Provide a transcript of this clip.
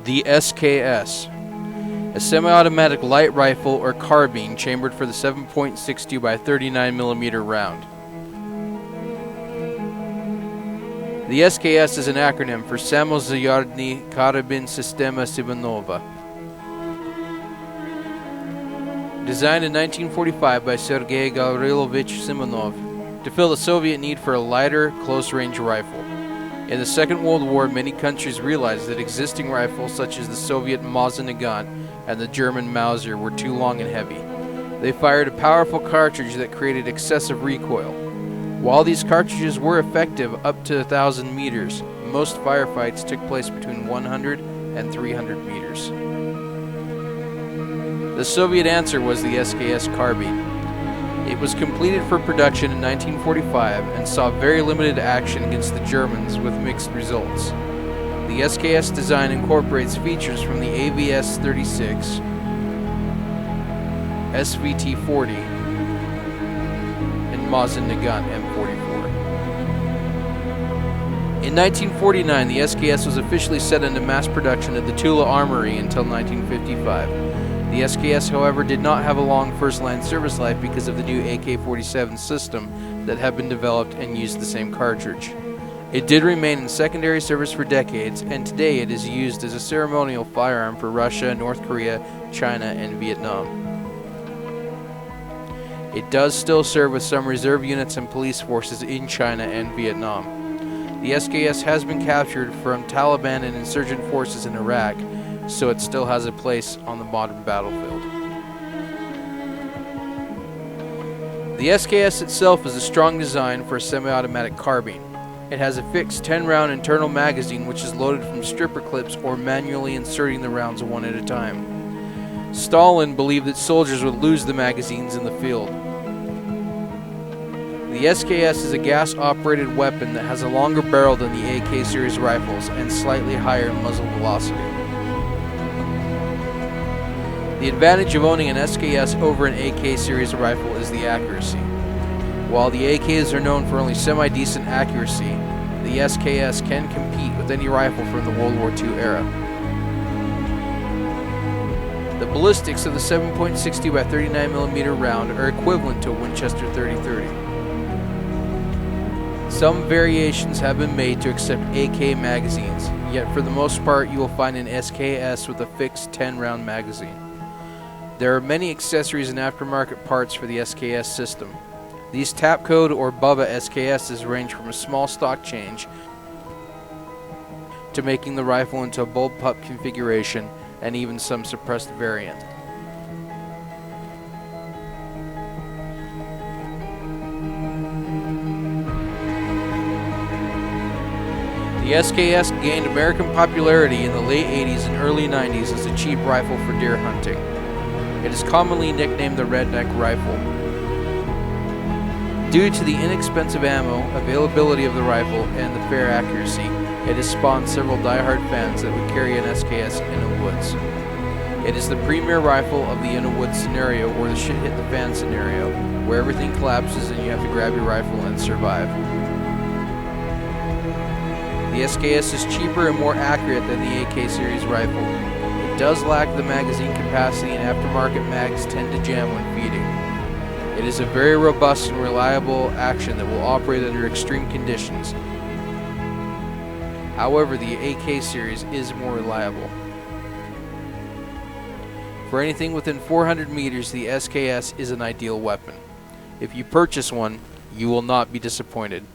The SKS, a semi-automatic light rifle or carbine chambered for the 7.62 by 39mm round. The SKS is an acronym for Samozayardny Carbine Sistema Simonova. Designed in 1945 by Sergei Gavrilovich Simonov to fill the Soviet need for a lighter, close-range rifle. In the Second World War, many countries realized that existing rifles such as the Soviet Mosin-Nagant and the German Mauser were too long and heavy. They fired a powerful cartridge that created excessive recoil. While these cartridges were effective up to 1,000 meters, most firefights took place between 100 and 300 meters. The Soviet answer was the SKS carbine. It was completed for production in 1945 and saw very limited action against the Germans with mixed results. The SKS design incorporates features from the AVS-36, SVT-40, and Mosin-Nagant M44. In 1949, the SKS was officially set into mass production at the Tula Armory until 1955. The SKS, however, did not have a long first-line service life because of the new AK-47 system that had been developed and used the same cartridge. It did remain in secondary service for decades, and today it is used as a ceremonial firearm for Russia, North Korea, China, and Vietnam. It does still serve with some reserve units and police forces in China and Vietnam. The SKS has been captured from Taliban and insurgent forces in Iraq, so it still has a place on the modern battlefield. The SKS itself is a strong design for a semi-automatic carbine. It has a fixed 10-round internal magazine which is loaded from stripper clips or manually inserting the rounds one at a time. Stalin believed that soldiers would lose the magazines in the field. The SKS is a gas-operated weapon that has a longer barrel than the AK series rifles and slightly higher muzzle velocity. The advantage of owning an SKS over an AK series rifle is the accuracy. While the AKs are known for only semi-decent accuracy, the SKS can compete with any rifle from the World War II era. The ballistics of the 7.60 by 39mm round are equivalent to a Winchester 30-30. Some variations have been made to accept AK magazines, yet for the most part you will find an SKS with a fixed 10-round magazine. There are many accessories and aftermarket parts for the SKS system. These Tapcode or Bubba SKSs range from a small stock change to making the rifle into a bullpup configuration and even some suppressed variant. The SKS gained American popularity in the late 80s and early 90s as a cheap rifle for deer hunting. It is commonly nicknamed the redneck rifle. Due to the inexpensive ammo, availability of the rifle, and the fair accuracy, it has spawned several die-hard fans that would carry an SKS in the woods. It is the premier rifle of the in a woods scenario or the shit hit the fan scenario, where everything collapses and you have to grab your rifle and survive. The SKS is cheaper and more accurate than the AK series rifle. It does lack the magazine capacity and aftermarket mags tend to jam when feeding. It is a very robust and reliable action that will operate under extreme conditions. However, the AK series is more reliable. For anything within 400 meters, the SKS is an ideal weapon. If you purchase one, you will not be disappointed.